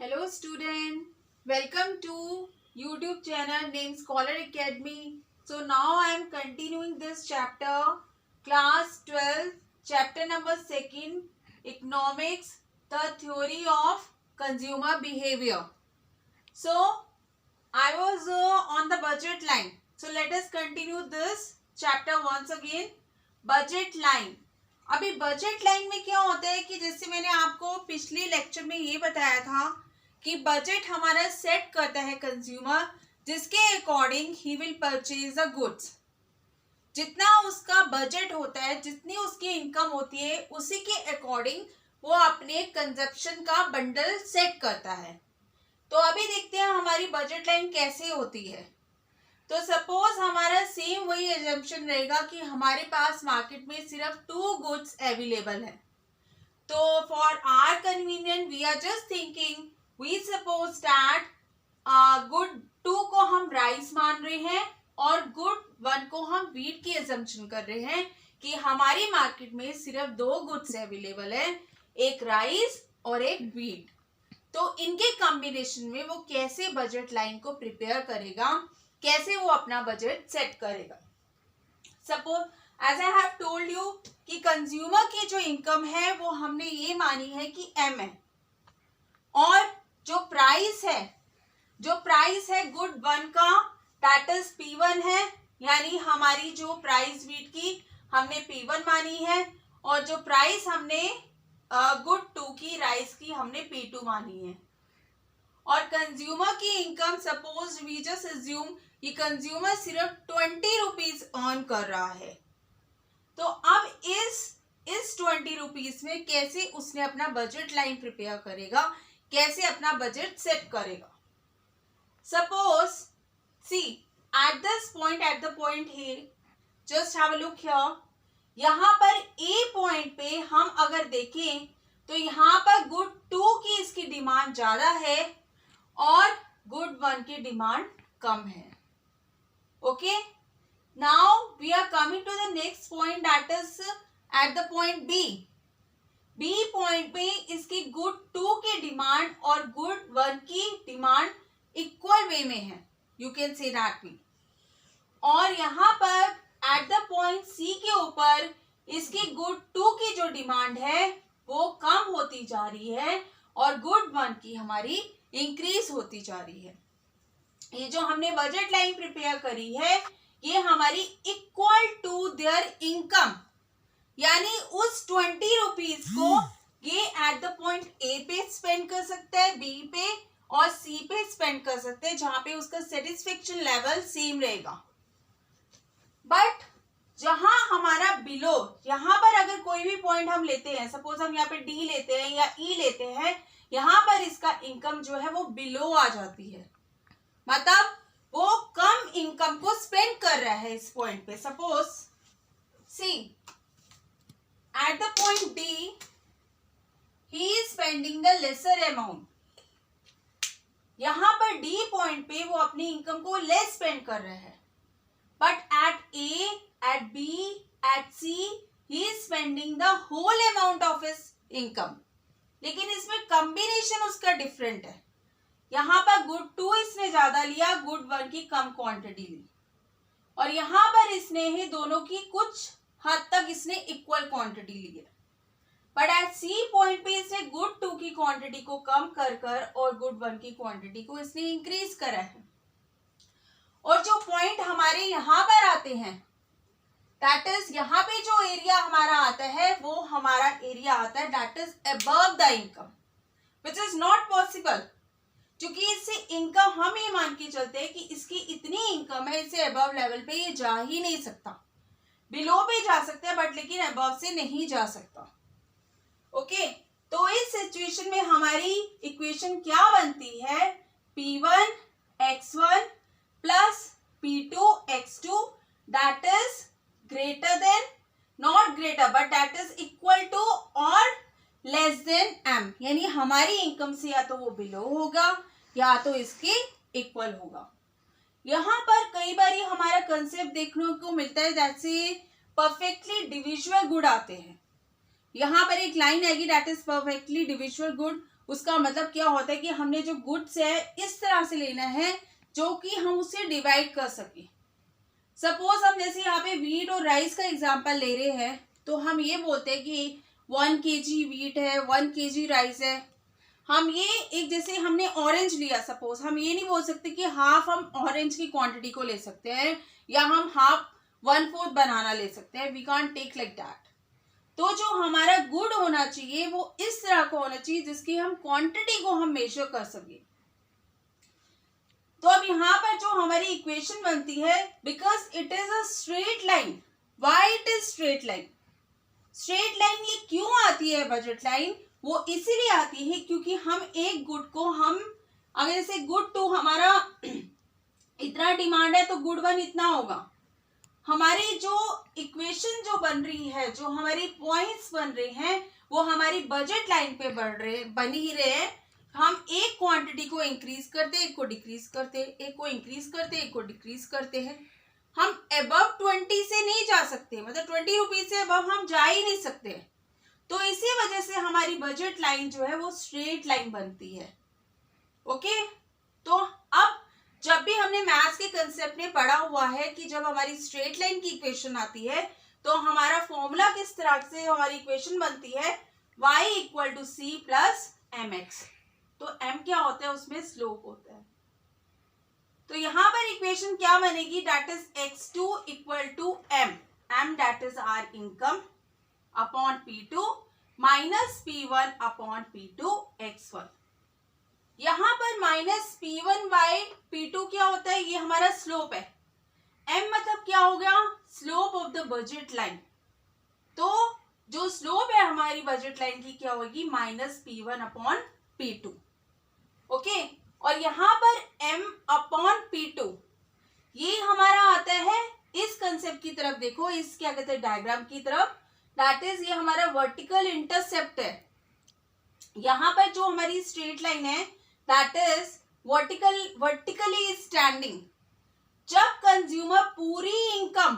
Hello student, welcome to YouTube channel named Scholar Academy. So now I am continuing this chapter, class 12, chapter number 2, economics, the theory of consumer behavior. So I was on the budget line. So let us continue this chapter once again. Budget line. अभी budget line में क्या होता है कि जैसे मैंने आपको पिछले लेक्चर में ये बताया था कि बजट हमारा सेट करता है कंज्यूमर, जिसके according he will purchase the goods. जितना उसका बजट होता है, जितनी उसकी इनकम होती है, उसी के अकॉर्डिंग वो अपने कंजप्शन का बंडल सेट करता है. तो अभी देखते हैं हमारी बजट लाइन कैसे होती है. तो सपोज हमारा सेम वही एजम्पशन रहेगा कि हमारे पास मार्केट में सिर्फ 2 गुड्स अवेलेबल है. तो for our convenient we are just thinking, we suppose that good 2 को हम राइस मान रहे हैं और गुड 1 को हम व्हीट की एजम्पशन कर रहे हैं कि हमारी मार्केट में सिर्फ 2 गुड्स अवेलेबल है, एक राइस और एक व्हीट. तो इनके कॉम्बिनेशन में वो कैसे बजट लाइन को प्रिपेयर करेगा, कैसे वो अपना बजट सेट करेगा. Suppose as I have told you कि कंज्यूमर की जो इनकम है वो हमने ये मानी है कि M है, और जो प्राइस है गुड 1 का दैट इज P1 है, यानी हमारी जो प्राइस व्हीट की हमने P1 मानी है, और जो प्राइस हमने गुड 2 की राइस की हमने P2 मानी है. और कंज्यूमर की income suppose we just assume कि कंज्यूमर सिर्फ 20 रुपीज अर्न कर रहा है. तो अब इस 20 रुपीज में कैसे उसने अपना बजट लाइन प्रिपेयर करेगा, कैसे अपना बजट सेट करेगा. Suppose see at the point here, just have a look here. यहाँ पर ए पॉइंट पे हम अगर देखें तो यहाँ पर गुड 2 की इसकी डिमांड ज्यादा है और गुड 1 की डिमांड कम है. Okay, now we are coming to the next point that is at the point B point पे इसकी गुड 2 की डिमांड और गुड 1 की डिमांड इक्वल वे में है, you can say that way. और यहाँ पर एट द पॉइंट सी के ऊपर इसकी गुड 2 की जो डिमांड है वो कम होती जा रही है और गुड 1 की हमारी इंक्रीज होती जा रही है. ये जो हमने बजट लाइन प्रिपेयर करी है ये हमारी इक्वल टू देयर इनकम, यानी उस 20 रुपीज को ये एट द पॉइंट ए पे स्पेंड कर सकता है, बी पे और सी पे स्पेंड कर सकते हैं, जहां पे उसका सेटिस्फेक्शन लेवल सेम रहेगा. बट जहां हमारा बिलो, यहाँ पर अगर कोई भी पॉइंट हम लेते हैं, सपोज हम यहाँ पे डी लेते हैं या ई लेते हैं, यहाँ पर इसका इनकम जो है वो बिलो आ जाती है, मतलब वो कम इनकम को स्पेंड कर रहा है इस पॉइंट पे. Suppose see at the point D he is spending the lesser amount. यहाँ पर डी पॉइंट पे वो अपनी इनकम को लेस स्पेंड कर रहा है, but at A, at B, at C he is spending the whole amount of his income. लेकिन इसमें कॉम्बिनेशन उसका डिफरेंट है. यहाँ पर गुड 2 इसने ज्यादा लिया, गुड 1 की कम क्वांटिटी ली, और यहाँ पर इसने ही दोनों की कुछ हद तक इसने इक्वल क्वांटिटी ली है. बट एट सी पॉइंट पे इसने गुड 2 की क्वांटिटी को कम कर और गुड 1 की क्वांटिटी को इसने इंक्रीज करा है. और जो पॉइंट हमारे यहाँ पर आते हैं दैट इज, यहाँ पे जो एरिया हमारा आता है वो हमारा एरिया आता है that is above the income, which is not possible. क्योंकि इससे इनकम हम ये मान के चलते हैं कि इसकी इतनी इनकम है, इससे अबव लेवल पे ये जा ही नहीं सकता. बिलो पे जा सकता है बट लेकिन अबव से नहीं जा सकता. ओके, तो इस सिचुएशन में हमारी इक्वेशन क्या बनती है, P1 x1 plus P2 x2 that is greater than, not greater but that is equal to और लेस देन M, यानी हमारी इनकम से या तो वो बिलो होगा या तो इसके इक्वल होगा. यहाँ पर कई बार हमारा कंसेप्ट देखने को मिलता है जैसे परफेक्टली डिविजिबल गुड आते हैं. यहाँ पर एक लाइन आएगी that is perfectly divisible good, उसका मतलब क्या होता है कि हमने जो गुड्स है इस तरह से लेना है जो कि हम उसे डिवाइड कर सके। सपोज हम जैसे यहाँ पे वीट और राइस का एग्जांपल ले रहे हैं, तो हम ये बोलते हैं कि 1 kg वीट है, 1 kg राइस है। हम ये एक जैसे हमने ऑरेंज लिया, सपोज हम ये नहीं बोल सकते कि हाफ हम ऑरेंज की क्वांटिटी को ले सकते हैं या हम हाफ 1/4 बनाना ले सकते हैं। We can't take like that. तो जो हमारा गुड होना चाहिए वो इस तरह का होना चाहिए जिसकी हम क्वांटिटी को हम मेजर कर सके। तो अब यहाँ पर जो हमारी इक्वेशन बनती है, because it is a straight line. Why it is straight line? Straight line ये क्यों आती है बजट लाइन? वो इसीलिए आती है क्योंकि हम एक गुड को हम अगर जैसे गुड 2 हमारा इतना डिमांड है तो गुड 1 इतना होगा। हमारी जो इक्वेशन जो बन रही है, जो हमारी पॉइंट्स बन रहे हैं, वो हमारी बजट लाइन पे बन ही रहे हैं। हम एक क्वांटिटी को इंक्रीज करते, एक को डिक्रीज करते, एक को इंक्रीज करते, एक को डिक्रीज करते हैं। हम अबव 20 से नहीं जा सकते, मतलब 20 रुपीज से अबव हम जा ही नहीं सकते। तो इसी वजह से हमारी बजट लाइन जो है वो स्ट्रेट लाइन बनती है। ओके, तो अब जब भी हमने मैथ्स के कंसेप्ट में पढ़ा हुआ है कि जब हमारी स्ट्रेट लाइन की इक्वेशन आती है तो हमारा फॉर्मूला किस तरह से हमारी इक्वेशन बनती है, y = c + mx। तो m क्या होता है, उसमें स्लोप होता है। तो यहाँ पर इक्वेशन क्या बनेगी, that is x2 = m that is our income upon p2 minus p1 upon p2 x1। यहाँ पर माइनस p1/p2 क्या होता है, ये हमारा स्लोप है। m मतलब क्या हो गया, slope of the budget line. तो जो स्लोप है हमारी बजट लाइन की क्या होगी, minus p1 upon p2। Okay, और यहाँ पर m अपॉन p2 ये हमारा आता है इस कंसेप्ट की तरफ। देखो इस क्या कहते हैं डायग्राम की तरफ, दैट इज ये हमारा वर्टिकल इंटरसेप्ट है। यहाँ पर जो हमारी स्ट्रेट लाइन है दैट इज वर्टिकली स्टैंडिंग। जब कंज्यूमर पूरी इनकम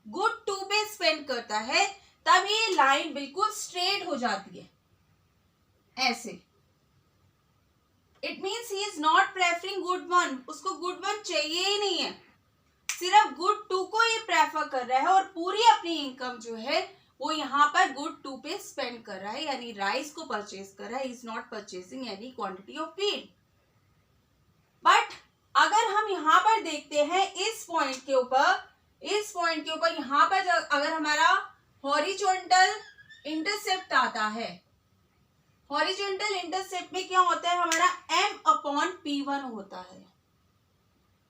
गुड 2 पे स्पेंड करता है तब ये लाइन बिल्कुल स्ट्रेट हो जाती है ऐसे। It means he is not preferring good 1, उसको गुड 1 चाहिए ही नहीं है, सिर्फ गुड 2 को ये प्रेफर कर रहा है और पूरी अपनी इनकम जो है वो यहाँ पर गुड 2 पे स्पेंड कर रहा है, यानी राइस को परचेज कर रहा है। Is not purchasing any quantity of feed. But अगर हम यहाँ पर देखते हैं इस पॉइंट के ऊपर यहाँ पर अगर हमारा हॉरिजॉन्टल इंटरसेप्ट आता है, हॉरिजॉन्टल इंटरसेप्ट में क्या होता है, हमारा m अपॉन p1 होता है।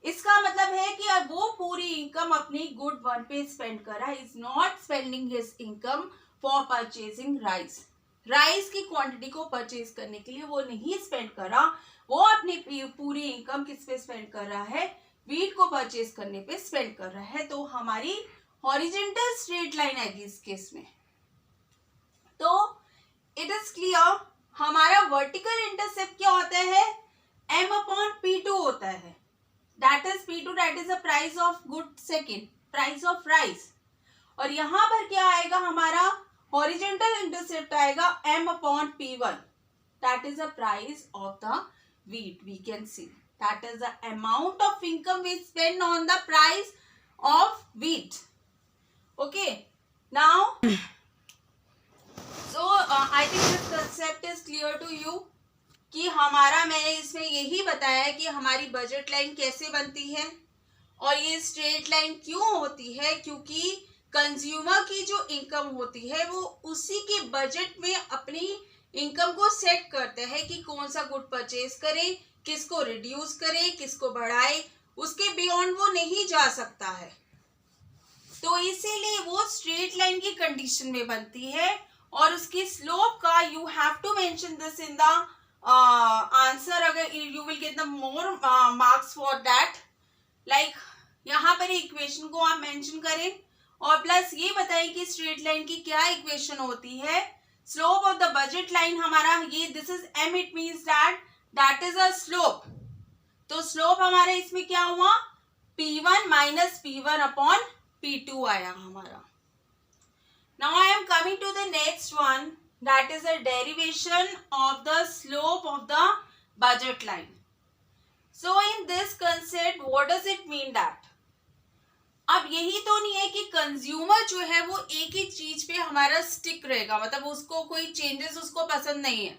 इसका मतलब है कि अब वो पूरी इनकम अपनी गुड 1 पे स्पेंड कर रहा है। Is not spending his income for purchasing rice. Rice की क्वांटिटी को परचेज करने के लिए वो नहीं स्पेंड कर रहा, वो अपनी पूरी इनकम किस पे स्पेंड कर रहा है, वीट को परचेज करने पे स्पेंड कर रहा है। तो हमारी हॉरिजॉन्टल स्ट्रेट लाइन आएगी इस केस में। तो इट इज क्लियर, हमारा वर्टिकल इंटरसेप्ट क्या होता है, m अपॉन p2 होता है। That is p2 that is the price of good second, price of rice. और यहाँ पर क्या आएगा, हमारा हॉरिजॉन्टल इंटरसेप्ट आएगा m अपॉन p1 that is the price of the wheat। We can see that is the amount of income we spend on the price of wheat। Okay, now so I think this concept is clear to you कि हमारा मैंने इसमें यही बताया कि हमारी budget line कैसे बनती है और ये स्ट्रेट लाइन क्यों होती है, क्योंकि कंज्यूमर की जो इनकम होती है वो उसी के बजट में अपनी इनकम को सेट करता है कि कौन सा गुड परचेज करे, किसको रिड्यूस करे, किसको बढ़ाए, उसके बियॉन्ड वो नहीं जा सकता है। तो इसीलिए वो स्ट्रेट लाइन की कंडीशन में बनती है और उसकी स्लोप का you have to mention this in the answer. अगर you will get the more marks for that, like यहाँ पर इक्वेशन को आप मेंशन करें और प्लस ये बताएं कि स्ट्रेट लाइन की क्या इक्वेशन होती है। Slope of the budget line हमारा ये this is m, it means that is a slope. तो स्लोप हमारा इसमें क्या हुआ, p1 minus p1 upon p2 आया हमारा। Now I am coming to the next one, that is the derivation of the slope of the budget line. So in this concept, what does it mean that? अब यही तो नहीं है कि consumer जो है वो एक ही चीज पे हमारा स्टिक रहेगा, मतलब उसको कोई चेंजेस उसको पसंद नहीं है.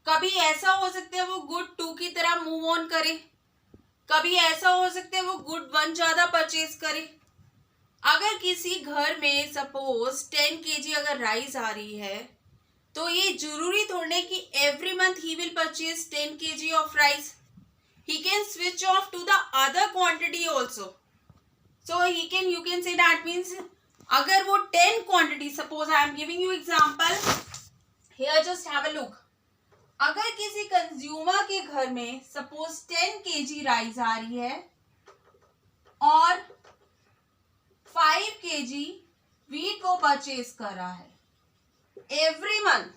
कभी ऐसा हो सकता है वो गुड 2 की तरह मूव ऑन करे, कभी ऐसा हो सकता है वो गुड 1 ज्यादा परचेज करे. अगर किसी घर में सपोज 10 kg अगर राइस आ रही है, तो ये जरूरी थोड़े कि एवरी मंथ ही will purchase 10 kg of rice. He can switch off to the other quantity also. So he can, you can say that means अगर वो 10 quantity, suppose I am giving you example here, just have a look. अगर किसी consumer के घर में suppose 10 kg rice आ रही है और 5 kg वीट को परचेज कर रहा है एवरी मंथ,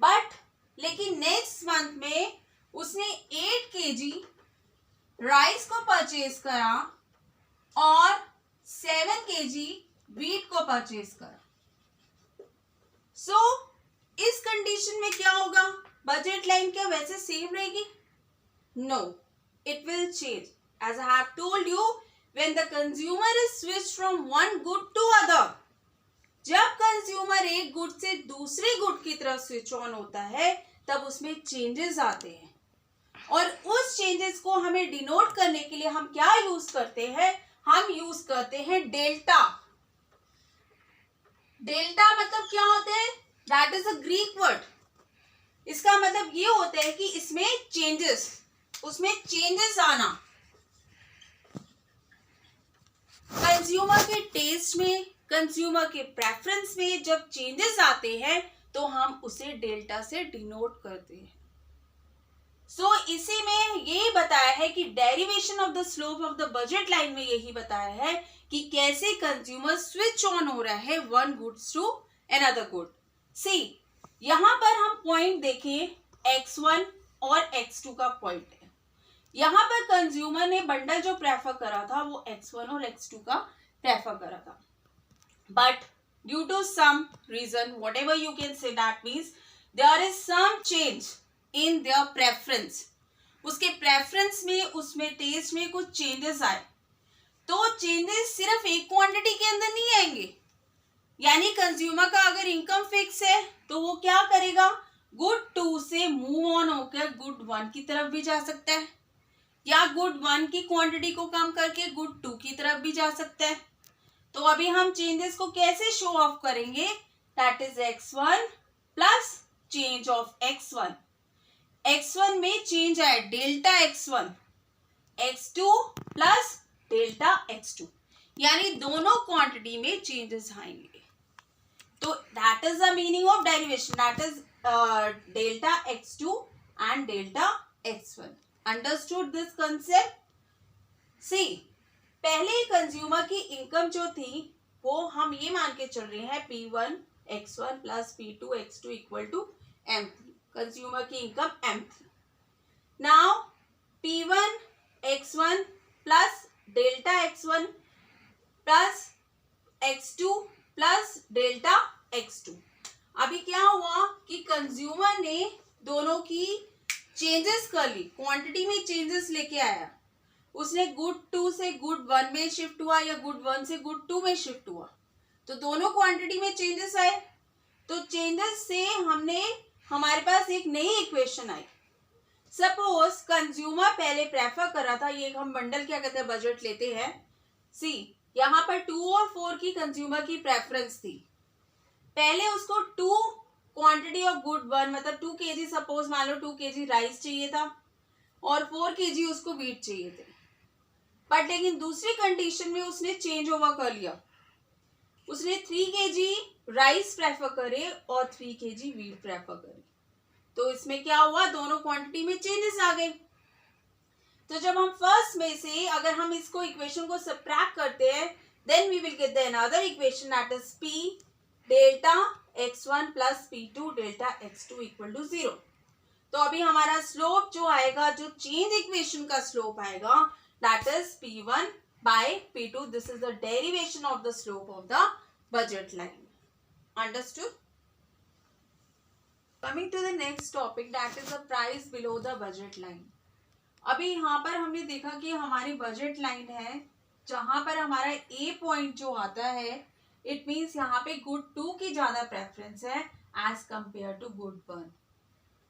बट लेकिन नेक्स्ट मंथ में उसने 8 kg राइस को परचेज करा और 7 kg वीट को परचेज करा. सो इस कंडीशन में क्या होगा? बजट लाइन क्या वैसे सेम रहेगी? No, it will change. As I have told you, when the consumer is switched from one good to other, जब कंज्यूमर एक गुड से दूसरे गुड की तरफ स्विच ऑन होता है तब उसमें चेंजेस आते हैं. और उस चेंजेस को हमें डिनोट करने के लिए हम क्या यूज करते हैं? हम यूज करते हैं डेल्टा. डेल्टा मतलब क्या होता है? That is a Greek word. इसका मतलब ये होता है कि इसमें चेंजेस, उसमें चेंजेस आना. कंज्यूमर के टेस्ट में, कंज्यूमर के प्रेफरेंस में जब चेंजेस आते हैं तो हम उसे डेल्टा से डिनोट करते हैं. सो इसी में यही बताया है कि derivation of the slope of the budget line में यही बताया है कि कैसे कंज्यूमर स्विच ऑन हो रहा है one goods to another good. See यहां पर हम पॉइंट देखें, x1 और x2 का पॉइंट है. यहां पर कंज्यूमर ने बंडल जो प्रेफर करा था वो x1 और x2 का प्रेफर करा था, but due to some reason, whatever you can say, that means there is some change in their preference. उसके प्रेफरेंस में, उसमें टेस्ट में कुछ चेंजेस आए. तो चेंजेस सिर्फ एक क्वांटिटी के अंदर नहीं आएंगे. यानी कंज्यूमर का अगर इनकम फिक्स है तो वो क्या करेगा? गुड 2 से मूव ऑन होकर गुड 1 की तरफ भी जा सकता है, या गुड 1 की क्वांटिटी को कम करके गुड 2 की तरफ भी जा सकता है. तो अभी हम चेंजेस को कैसे शो ऑफ करेंगे? That is x1 plus change of x1. x1 में चेंज आया delta x1, x2 plus delta x2, यानी दोनों क्वांटिटी में चेंजेस आएंगे. तो that is the meaning of derivation, that is delta x2 and delta x1. Understood this concept? See पहले consumer की income जो थी वो हम ये मान के चल रहे हैं P1 x1 plus P2 x2 equal to M3. Consumer की income M3. Now P1 x1 plus delta x1 plus x2 plus delta x2. अभी क्या हुआ कि कंज्यूमर ने दोनों की चेंजेस कर ली, क्वांटिटी में चेंजेस लेके आया. उसने गुड 2 से गुड 1 में शिफ्ट हुआ या गुड 1 से गुड 2 में शिफ्ट हुआ, तो दोनों क्वांटिटी में चेंजेस आए. तो चेंजेस से हमारे पास एक नई इक्वेशन आई. सपोज कंज्यूमर पहले प्रेफर कर रहा था, ये हम बंडल क्या कहते हैं, बजट लेते हैं. सी यहाँ पर 2 और 4 की कंज्यूमर की प्रेफरेंस थी. पहले उसको 2 क्वांटिटी ऑफ गुड 1 मतलब 2 kg, सपोज मान लो 2 kg राइस चाहिए था और 4 kg उसको वीट चाहिए थे. बट लेकिन दूसरी कंडीशन में उसने चेंज ओवर कर लिया, उसने 3 kg राइस प्रेफर करे और 3 kg वीट प्रेफर करे. तो इसमें क्या हुआ? दोनों क्वांटिटी में चेंजेस आ गए. तो जब हम फर्स्ट में से अगर हम इसको इक्वेशन को सबट्रैक्ट करते हैं, then we will get the another equation that is P delta x1 plus P2 delta x2 equal to 0. तो अभी हमारा स्लोप जो आएगा, जो चेंज इक्वेशन का स्लोप आएगा, that is P1 by P2. This is the derivation of the slope of the budget line. Understood? Coming to the next topic that is the price below the budget line. अभी यहाँ पर हमने देखा कि हमारी budget line है जहां पर हमारा ए पॉइंट जो आता है, इट मीन्स यहाँ पे गुड 2 की ज्यादा प्रेफरेंस है as compare to good 1।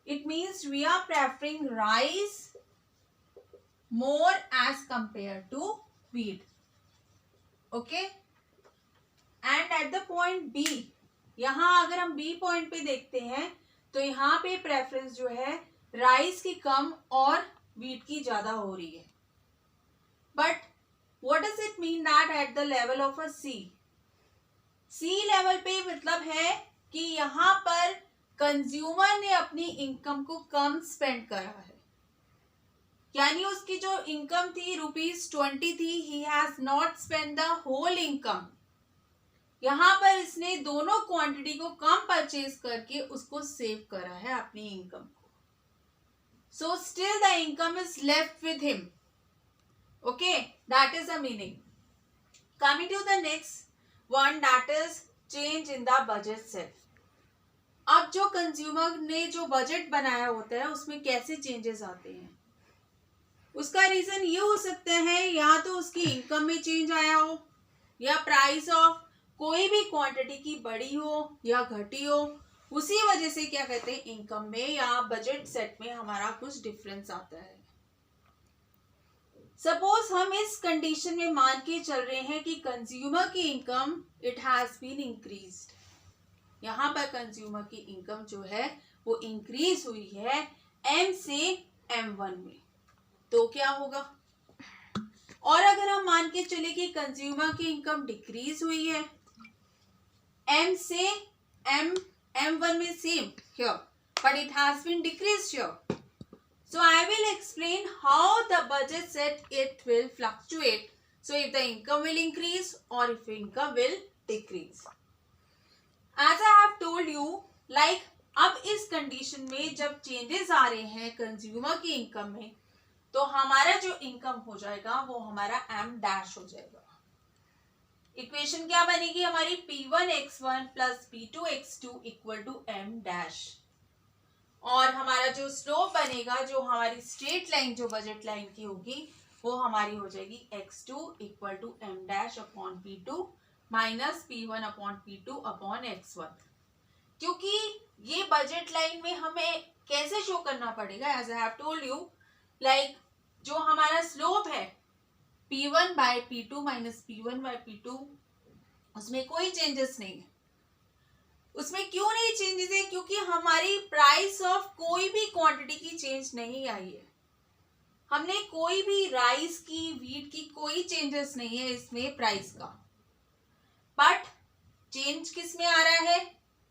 It means we are preferring rice more as compare to wheat. Okay, and at the point B, यहाँ अगर हम बी पॉइंट पे देखते हैं तो यहाँ पे प्रेफरेंस जो है राइस की कम और व्हीट की ज्यादा हो रही है। But what does it mean that at the level of a C level पे मतलब है कि यहाँ पर कंज्यूमर ने अपनी इनकम को कम स्पेंड करा है, यानी उसकी जो इनकम थी ₹20 थी, he has not spend the whole income. यहाँ पर इसने दोनों क्वांटिटी को कम परचेज करके उसको सेव करा है अपनी इनकम को। So still the income is left with him. Okay, that is the meaning. Coming to the next one that is change in the budget set. अब जो कंज्यूमर ने जो बजट बनाया होता है उसमें कैसे चेंजेस आते हैं, उसका रीजन ये हो सकता है या तो उसकी इनकम में चेंज आया हो, या प्राइस ऑफ कोई भी क्वांटिटी की बढ़ी हो या घटी हो, उसी वजह से क्या कहते हैं इनकम में या बजट सेट में हमारा कुछ डिफरेंस आता है। सपोज हम इस कंडीशन में मान के चल रहे हैं कि कंज्यूमर की income it has been increased. यहाँ पर कंज्यूमर की इनकम जो है वो इंक्रीज हुई है M से M1 में, तो क्या होगा। और अगर हम मान के चले कि कंज्यूमर की इनकम डिक्रीज हुई है M से M1 में same here, but it has been decreased here. So I will explain how the budget set it will fluctuate. So if the income will increase or if income will decrease. As I have told you, like अब इस condition में जब changes आ रहे हैं consumer की income में, तो हमारा जो इनकम हो जाएगा वो हमारा M डैश हो जाएगा। इक्वेशन क्या बनेगी हमारी, P1x1 plus P2x2 equal to M dash. और हमारा जो स्लोप बनेगा, जो हमारी स्ट्रेट लाइन जो बजट लाइन की होगी, वो हमारी हो जाएगी x2 equal to M dash upon P2 minus P1 upon P2 upon x1। क्योंकि ये बजट लाइन में हमें कैसे शो करना पड़ेगा, as I have told you, like जो हमारा स्लोप है P1 by P2 minus P1 by P2, उसमें कोई चेंजेस नहीं है। उसमें क्यों नहीं चेंजेस है, क्योंकि हमारी प्राइस ऑफ कोई भी क्वांटिटी की चेंज नहीं आई है। हमने कोई भी राइस की, व्हीट की कोई चेंजेस नहीं है इसमें प्राइस का। बट चेंज किस में आ रहा है,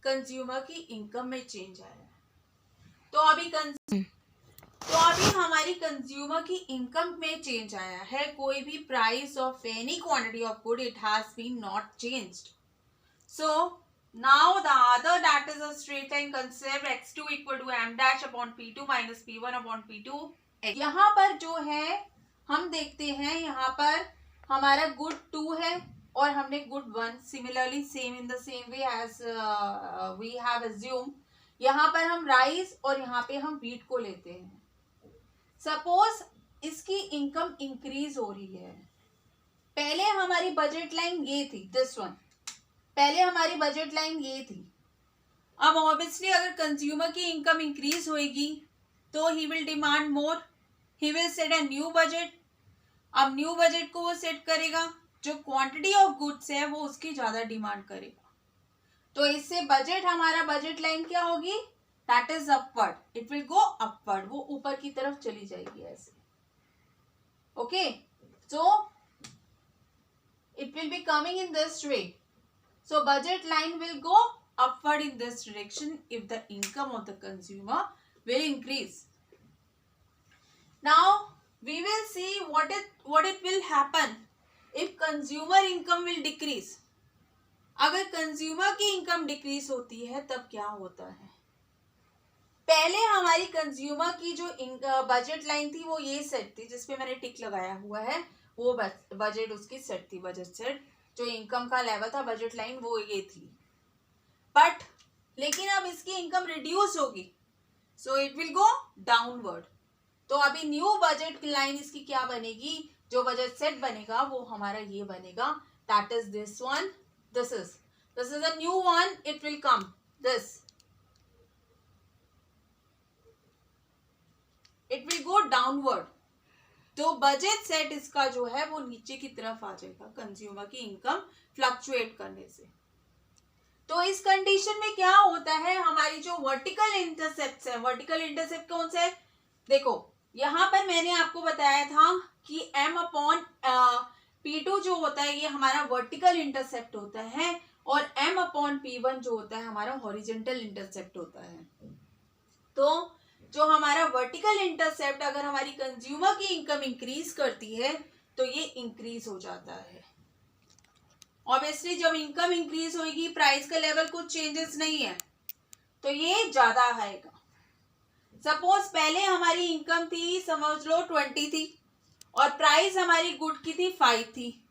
कंज्यूमर की इनकम में चेंज आ रहा है। तो अभी हमारी कंज्यूमर की इनकम में चेंज आया है, कोई भी price of any quantity of good it has been not changed. So now the other that is a straight line concept x2 equal to M dash upon P2 minus P1 upon P2। यहाँ पर जो है हम देखते हैं, यहाँ पर हमारा गुड 2 है और हमने good 1, similarly same in the same way as we have assume. यहाँ पर हम राइस और यहाँ पे हम व्हीट को लेते हैं। सपोज इसकी इनकम इंक्रीज हो रही है, पहले हमारी बजट लाइन ये थी, दिस वन, पहले हमारी बजट लाइन ये थी। अब ऑब्वियसली अगर कंज्यूमर की इनकम इंक्रीज होएगी तो he will demand more, he will set a new budget. अब न्यू बजट को वो सेट करेगा, जो क्वांटिटी ऑफ गुड्स है वो उसकी ज्यादा डिमांड करेगा, तो इससे बजट हमारा बजट लाइन क्या होगी, that is upward, it will go upward, वो ऊपर की तरफ चली जाएगी ऐसे। Okay, so it will be coming in this way. So budget line will go upward in this direction if the income of the consumer will increase. Now we will see what it will happen if consumer income will decrease. अगर consumer की income decrease होती है तब क्या होता है। पहले हमारी कंज्यूमर की जो बजट लाइन थी वो ये सेट थी, जिसपे मैंने टिक लगाया हुआ है, वो बजट उसकी सेट थी, बजट सेट जो इनकम का लेवल था, बजट लाइन वो ये थी। बट लेकिन अब इसकी इनकम रिड्यूस होगी, सो इट विल गो डाउनवर्ड। तो अभी न्यू बजट लाइन इसकी क्या बनेगी, जो बजट सेट बनेगा वो हमारा ये बनेगा, that is this one, this is a new one, it will come this, it will go downward. तो बजट सेट इसका जो है वो नीचे की तरफ आ जाएगा कंज्यूमर की इनकम फ्लक्चुएट करने से। तो इस कंडीशन में क्या होता है, हमारी जो वर्टिकल इंटरसेप्ट है, वर्टिकल इंटरसेप्ट कौन सा है, देखो यहां पर मैंने आपको बताया था कि m/p2 जो होता है ये हमारा वर्टिकल इंटरसेप्ट होता है, और m/p1 जो होता है हमारा हॉरिजॉन्टल इंटरसेप्ट होता है। तो जो हमारा वर्टिकल इंटरसेप्ट अगर हमारी कंज्यूमर की इनकम इंक्रीज करती है तो ये इंक्रीज हो जाता है। ऑब्वियसली जब इनकम इंक्रीज होगी, प्राइस का लेवल कुछ चेंजेस नहीं है, तो ये ज्यादा आएगा। सपोज पहले हमारी इनकम थी, समझ लो 20 थी, और प्राइस हमारी गुड की थी 5 थी,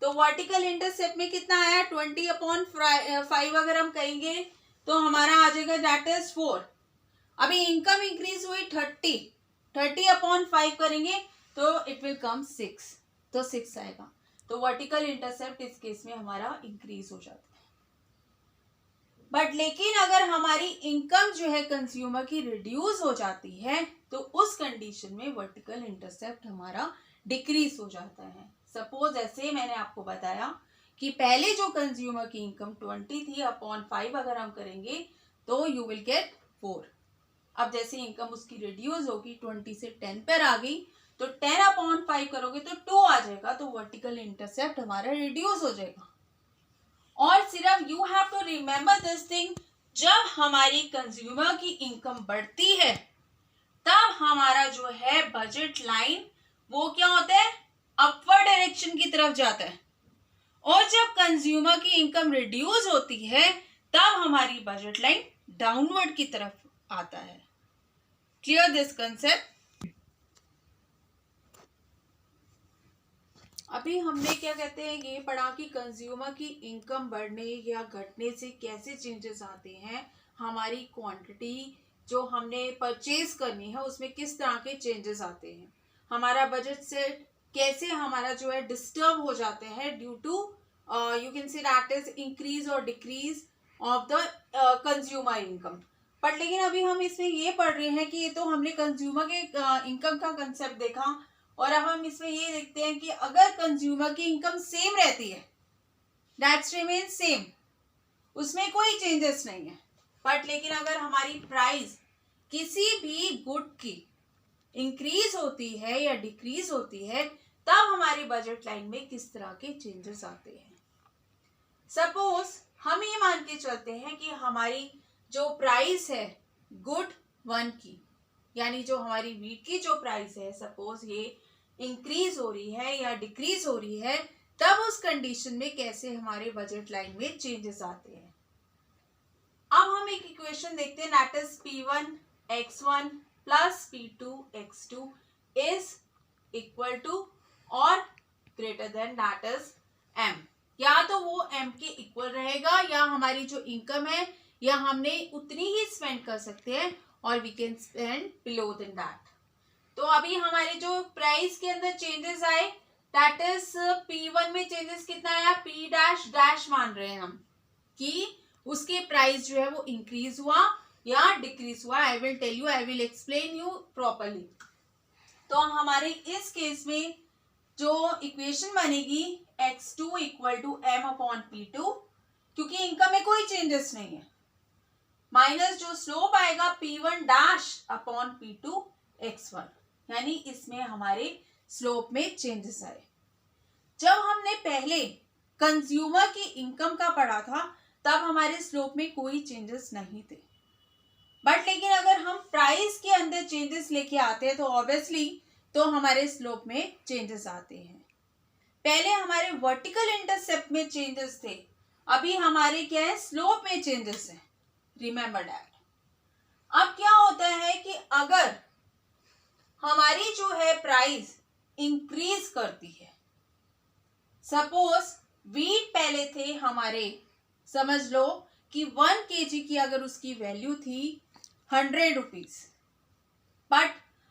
तो वर्टिकल इंटरसेप्ट में कितना आया, 20/5 अगर हम कहेंगे तो हमारा आ जाएगा दैट इज 4। अभी इनकम इंक्रीज हुई 30/5 करेंगे तो इट विल कम 6, तो 6 आएगा। तो वर्टिकल इंटरसेप्ट इस केस में हमारा इंक्रीज हो जाता है। बट लेकिन अगर हमारी इनकम जो है कंज्यूमर की रिड्यूस हो जाती है तो उस कंडीशन में वर्टिकल इंटरसेप्ट हमारा डिक्रीज हो जाता है। सपोज ऐसे मैंने आपको बताया कि पहले जो कंज्यूमर की इनकम 20 थी, अपॉन 5 अगर हम करेंगे तो यू विल गेट 4। अब जैसे इनकम उसकी रिड्यूस होगी, 20 से 10 पर आ गई, तो 10/5 करोगे तो 2 आ जाएगा, तो वर्टिकल इंटरसेप्ट हमारा रिड्यूस हो जाएगा। और सिर्फ you have to remember this thing, जब हमारी कंज्यूमर की इनकम बढ़ती है तब हमारा जो है बजट लाइन वो क्या होता है, अपवर्ड डायरेक्शन की तरफ जाता है, और जब कंज्यूमर की इनकम रिड्यूस होती है तब हमारी बजट लाइन डाउनवर्ड की तरफ आता है। Clear this concept? अभी हमने क्या कहते हैं ये पढ़ा कि कंज्यूमर की इनकम बढ़ने या घटने से कैसे चेंजेस आते हैं, हमारी क्वांटिटी जो हमने परचेज करनी है उसमें किस तरह के चेंजेस आते हैं, हमारा बजट से कैसे हमारा जो है डिस्टर्ब हो जाते हैं due to you can say that is increase और decrease of the consumer income. But लेकिन अभी हम इसमें ये पढ़ रहे हैं कि ये तो हमने कंज्यूमर के इनकम का कंसेप्ट देखा, और अब हम इसमें ये देखते हैं कि अगर कंज्यूमर की इनकम सेम रहती है, दैट्स रिमेन सेम, उसमें कोई चेंजेस नहीं है, बट लेकिन अगर हमारी प्राइस किसी भी गुड की इंक्रीज होती है या डिक्रीज होती है तब हमारी बजट लाइन में किस तरह के चेंजेस आते हैं। सपोज हम ये मान के चलते हैं कि हमारी जो प्राइस है गुड 1 की, यानी जो हमारी वीट की जो प्राइस है, सपोज ये इंक्रीज हो रही है या डिक्रीज हो रही है, तब उस कंडीशन में कैसे हमारे बजट लाइन में चेंजेस आते हैं। अब हम एक इक्वेशन देखते हैं, that is P1x1 plus P2x2 is equal to और greater than that is M। या तो वो M के इक्वल रहेगा या हमारी जो इनकम है या हमने उतनी ही स्पेंड कर सकते हैं, और we can spend below than that. तो अभी हमारे जो प्राइस के अंदर चेंजेस आए, दैट इज P1 में चेंजेस कितना आया, P डैश डैश मान रहे हैं हम कि उसके प्राइस जो है वो इंक्रीज हुआ या डिक्रीज हुआ। I will tell you, I will explain you properly. तो हमारे इस केस में जो इक्वेशन बनेगी x2 इक्वल टू m/p2, क्योंकि इनकम में कोई चेंजेस नहीं है, माइनस जो स्लोप आएगा P1 dash upon P2 x1, यानी इसमें हमारे स्लोप में चेंजेस आए। जब हमने पहले कंज्यूमर की इनकम का पढ़ा था तब हमारे स्लोप में कोई चेंजेस नहीं थे, बट लेकिन अगर हम प्राइस के अंदर चेंजेस लेके आते हैं तो ऑब्वियसली तो हमारे स्लोप में चेंजेस आते हैं। पहले हमारे वर्टिकल इंटरसेप्ट में चेंजेस थे, अभी हमारे क्या है, स्लोप में चेंजेस है। Remember that. अब क्या होता है कि अगर हमारी जो है प्राइस इंक्रीज करती है, सपोज वीट पहले थे हमारे, समझ लो कि 1 kg की अगर उसकी वैल्यू थी 100 रुपीज, बट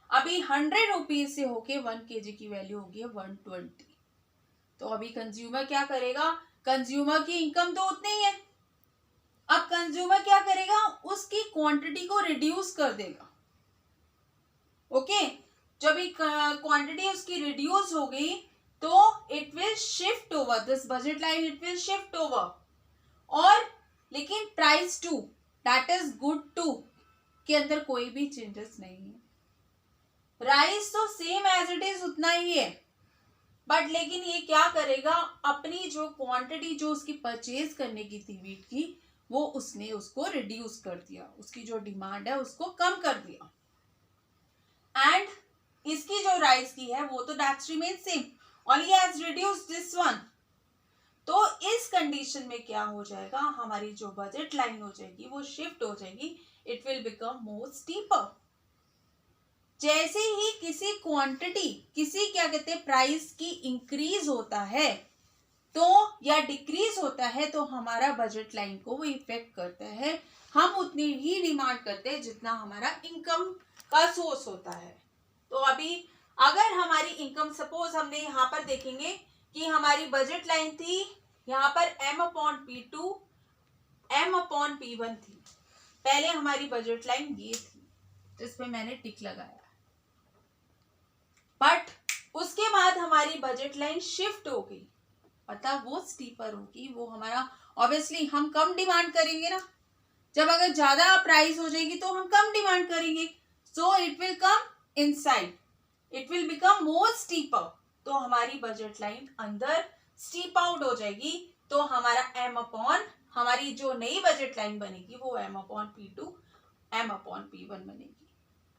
अभी 100 रुपीज से होके 1 kg की वैल्यू होगी है 120। तो अभी कंज्यूमर क्या करेगा, कंज्यूमर की इनकम तो उतनी ही है, अब कंज्यूमर क्या करेगा, उसकी क्वांटिटी को रिड्यूस कर देगा। ओके, जब क्वांटिटी उसकी रिड्यूस हो गई तो it will shift over this budget line, it will shift over. और लेकिन price two that is good two के अंदर कोई भी चेंजेस नहीं है, प्राइस तो सेम एज इट इज उतना ही है, बट लेकिन ये क्या करेगा, अपनी जो क्वांटिटी जो उसकी परचेज करने की थी वीट की, वो उसने उसको रिड्यूस कर दिया, उसकी जो डिमांड है उसको कम कर दिया। एंड इसकी जो राइस की है वो तो that's remain same, only has reduced this one. तो इस कंडीशन में क्या हो जाएगा, हमारी जो बजट लाइन हो जाएगी वो शिफ्ट हो जाएगी, it will become more steeper. जैसे ही किसी क्वांटिटी, किसी क्या कहते हैं प्राइस की इंक्रीज होता है तो या डिक्रीज होता है तो हमारा बजट लाइन को वो इफेक्ट करता है, हम उतनी ही डिमांड करते हैं जितना हमारा इनकम का सोर्स होता है। तो अभी अगर हमारी इनकम, सपोज हमने यहाँ पर देखेंगे कि हमारी बजट लाइन थी यहाँ पर M/P2 M/P1 थी, पहले हमारी बजट लाइन ये थी जिसपे मैंने टिक लगाया, बट उसके बाद हमारी बजट लाइन शिफ्ट हो गई, मतलब वो स्टीपर होगी, वो हमारा ऑब्वियसली हम कम डिमांड करेंगे ना, जब अगर ज्यादा प्राइस हो जाएगी तो हम कम डिमांड करेंगे, so it will come inside, it will become more steeper. तो हमारी बजट लाइन अंदर स्टीप आउट हो जाएगी, तो हमारा हमारी जो नई बजट लाइन बनेगी वो M/P2 M/P1 बनेगी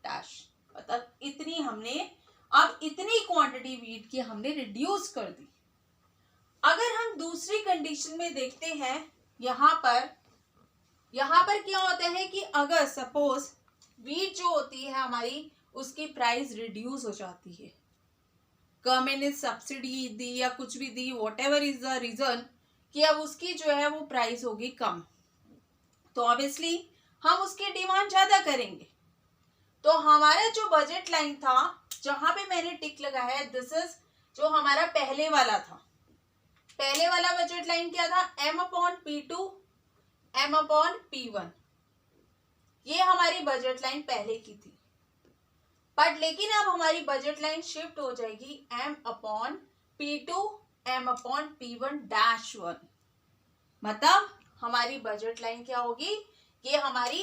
डैश, मतलब इतनी हमने, अब इतनी क्वांटिटी वीट की हमने रिड्यूस कर दी। अगर हम दूसरी कंडीशन में देखते हैं, यहाँ पर क्या होता है कि अगर सपोज वीट जो होती है हमारी, उसकी प्राइस रिड्यूस हो जाती है, गवर्नमेंट ने सब्सिडी दी या कुछ भी दी, व्हाटएवर इज द रीजन, कि अब उसकी जो है वो प्राइस होगी कम, तो ऑब्वियसली हम उसकी डिमांड ज्यादा करेंगे। तो हमारा जो बजट लाइन था जहां पे मैंने टिक लगाया है, दिस इज जो हमारा पहले वाला था, पहले वाला बजट लाइन क्या था, M/P2 M/P1, ये हमारी बजट लाइन पहले की थी, बट लेकिन अब हमारी बजट लाइन शिफ्ट हो जाएगी M/P2 M/P1-1, मतलब हमारी बजट लाइन क्या होगी, ये हमारी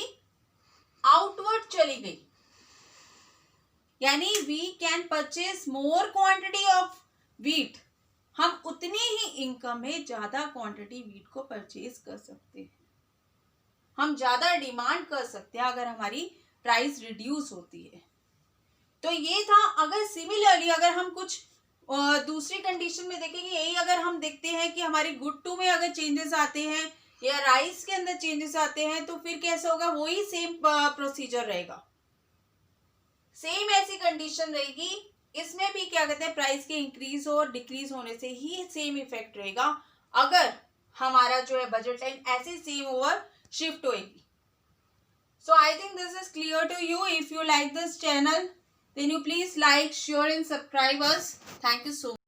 आउटवर्ड चली गई, यानी we can purchase more quantity of wheat, हम उतनी ही इनकम में ज्यादा क्वांटिटी वीट को परचेज कर सकते हैं, हम ज्यादा डिमांड कर सकते हैं अगर हमारी प्राइस रिड्यूस होती है। तो ये था। अगर सिमिलरली अगर हम कुछ दूसरी कंडीशन में देखेंगे, यही अगर हम देखते हैं कि हमारी गुड टू में अगर चेंजेस आते हैं या राइस के अंदर चेंजेस आते हैं, तो फिर कैसे होगा, वही सेम प्रोसीजर रहेगा, सेम ऐसी कंडीशन रहेगी, इसमें भी क्या कहते हैं प्राइस के इंक्रीज और डिक्रीज होने से ही सेम इफेक्ट रहेगा, अगर हमारा जो है बजट लाइन ऐसे सेम ओवर शिफ्ट होएगी। So I think this is clear to you. If you like this channel, then you please like, share and subscribe us. Thank you so much.